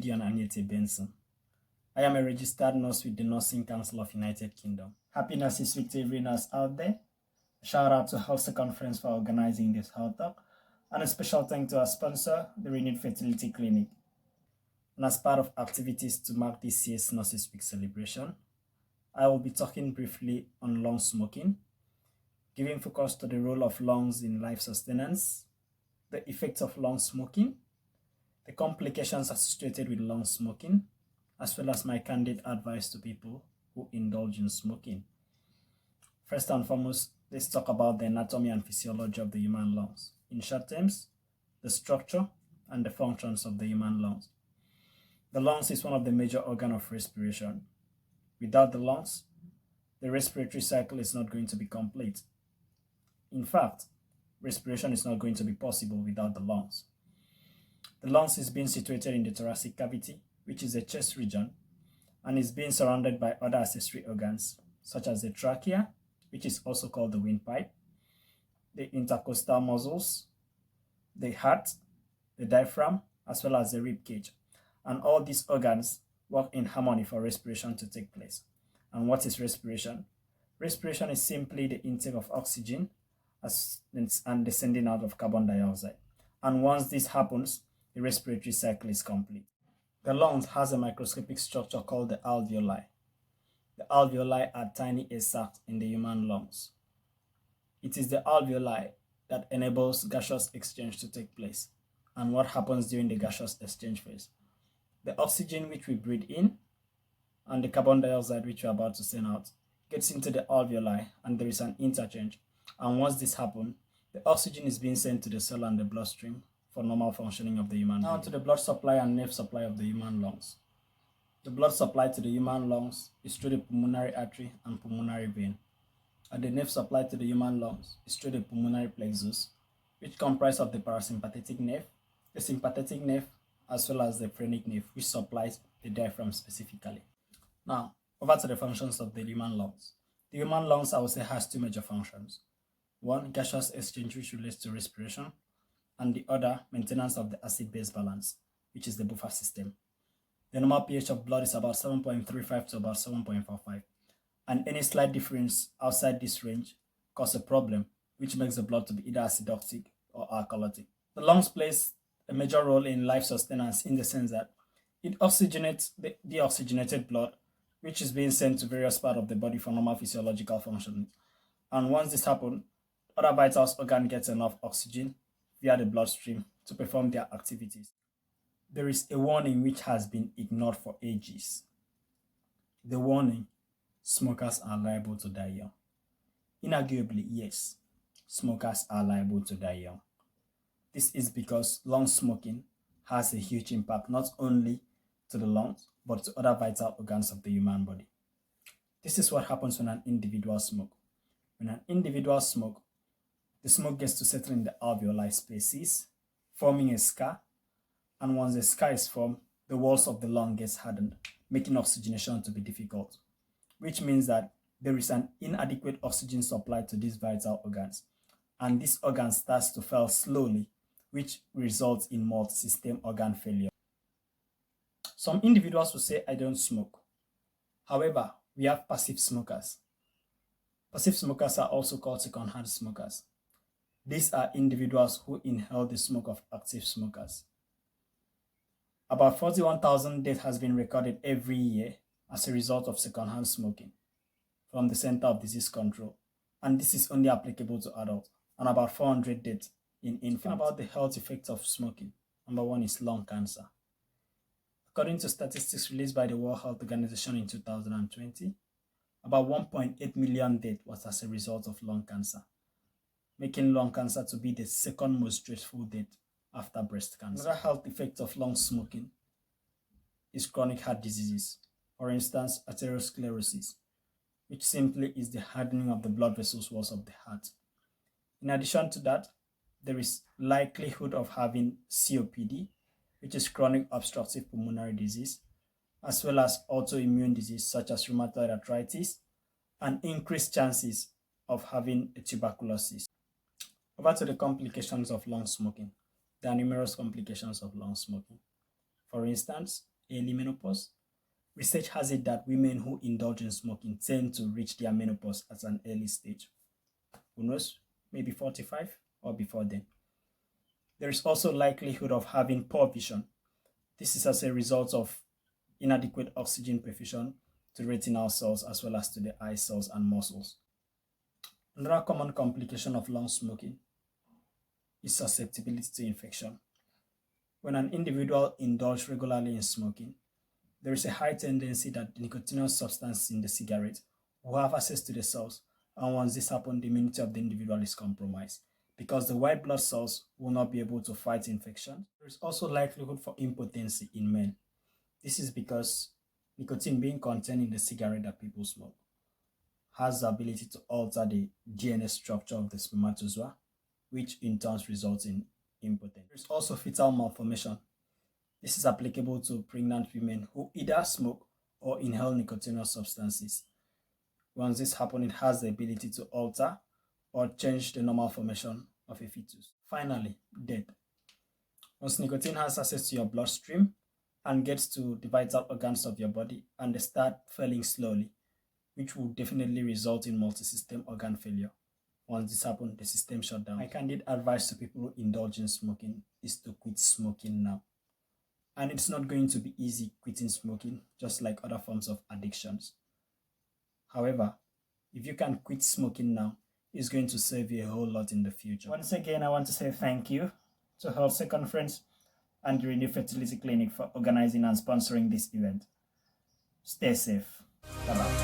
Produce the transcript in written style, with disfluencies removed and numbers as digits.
Gideon Anyete Benson. I am a registered nurse with the Nursing Council of United Kingdom. Happy Nurses Week to every nurse out there. Shout out to Health Conference for organizing this health talk, and a special thank to our sponsor, the Renewed Fertility Clinic. And as part of activities to mark this year's Nurses Week celebration, I will be talking briefly on lung smoking, giving focus to the role of lungs in life sustenance, the effects of lung smoking, the complications associated with lung smoking, as well as my candid advice to people who indulge in smoking. First and foremost, let's talk about the anatomy and physiology of the human lungs. In short terms, the structure and the functions of the human lungs. The lungs is one of the major organs of respiration. Without the lungs, the respiratory cycle is not going to be complete. In fact, respiration is not going to be possible without the lungs. The lungs is being situated in the thoracic cavity, which is the chest region, and is being surrounded by other accessory organs, such as the trachea, which is also called the windpipe, the intercostal muscles, the heart, the diaphragm, as well as the rib cage. And all these organs work in harmony for respiration to take place. And what is respiration? Respiration is simply the intake of oxygen and the sending out of carbon dioxide. And once this happens, the respiratory cycle is complete. The lungs has a microscopic structure called the alveoli. The alveoli are tiny air sacs in the human lungs. It is the alveoli that enables gaseous exchange to take place. And what happens during the gaseous exchange phase? The oxygen which we breathe in and the carbon dioxide which we are about to send out gets into the alveoli, and there is an interchange. And once this happens, the oxygen is being sent to the cell and the bloodstream for normal functioning of the human body. Now to the blood supply and nerve supply of the human lungs. The blood supply to the human lungs is through the pulmonary artery and pulmonary vein. And the nerve supply to the human lungs is through the pulmonary plexus, which comprise of the parasympathetic nerve, the sympathetic nerve, as well as the phrenic nerve, which supplies the diaphragm specifically. Now, over to the functions of the human lungs. The human lungs, I would say, has two major functions. One, gaseous exchange, which relates to respiration, and the other, maintenance of the acid-base balance, which is the buffer system. The normal pH of blood is about 7.35 to about 7.45, and any slight difference outside this range causes a problem, which makes the blood to be either acidotic or alkalotic. The lungs plays a major role in life sustenance in the sense that it oxygenates the deoxygenated blood, which is being sent to various parts of the body for normal physiological functioning. And once this happens, other vital organs get enough oxygen via the bloodstream to perform their activities. There is a warning which has been ignored for ages. The warning: smokers are liable to die young. Inarguably, yes, smokers are liable to die young. This is because lung smoking has a huge impact not only to the lungs, but to other vital organs of the human body. This is what happens when an individual smokes. When an individual smokes, the smoke gets to settle in the alveoli spaces, forming a scar, and once the scar is formed, the walls of the lung gets hardened, making oxygenation to be difficult, which means that there is an inadequate oxygen supply to these vital organs, and this organ starts to fail slowly, which results in multi-system organ failure. Some individuals will say, I don't smoke. However, we have passive smokers. Passive smokers are also called second-hand smokers. These are individuals who inhale the smoke of active smokers. About 41,000 deaths has been recorded every year as a result of second-hand smoking from the Center of Disease Control, and this is only applicable to adults, and about 400 deaths in infants. About the health effects of smoking, number one is lung cancer. According to statistics released by the World Health Organization in 2020, about 1.8 million deaths was as a result of lung cancer, making lung cancer to be the second most dreadful death after breast cancer. Another health effect of lung smoking is chronic heart diseases, for instance, atherosclerosis, which simply is the hardening of the blood vessels walls of the heart. In addition to that, there is likelihood of having COPD, which is chronic obstructive pulmonary disease, as well as autoimmune disease such as rheumatoid arthritis, and increased chances of having a tuberculosis. Over to the complications of lung smoking. There are numerous complications of lung smoking. For instance, early menopause. Research has it that women who indulge in smoking tend to reach their menopause at an early stage. Who knows? Maybe 45 or before then. There is also likelihood of having poor vision. This is as a result of inadequate oxygen perfusion to retinal cells as well as to the eye cells and muscles. Another common complication of long smoking is susceptibility to infection. When an individual indulges regularly in smoking, there is a high tendency that the nicotinous substance in the cigarette will have access to the cells, and once this happens, the immunity of the individual is compromised because the white blood cells will not be able to fight infection. There is also likelihood for impotency in men. This is because nicotine being contained in the cigarette that people smoke has the ability to alter the DNA structure of the spermatozoa, which in turn results in impotence. There is also fetal malformation. This is applicable to pregnant women who either smoke or inhale nicotinous substances. Once this happens, it has the ability to alter or change the normal formation of a fetus. Finally, death. Once nicotine has access to your bloodstream and gets to the vital organs of your body, and they start failing slowly, which will definitely result in multi-system organ failure. Once this happens, the system shut down. My candid advice to people who indulge in smoking is to quit smoking now. And it's not going to be easy quitting smoking, just like other forms of addictions. However, if you can quit smoking now, it's going to save you a whole lot in the future. Once again, I want to say thank you to Health Conference and the Renewed Fertility Clinic for organizing and sponsoring this event. Stay safe. Bye-bye.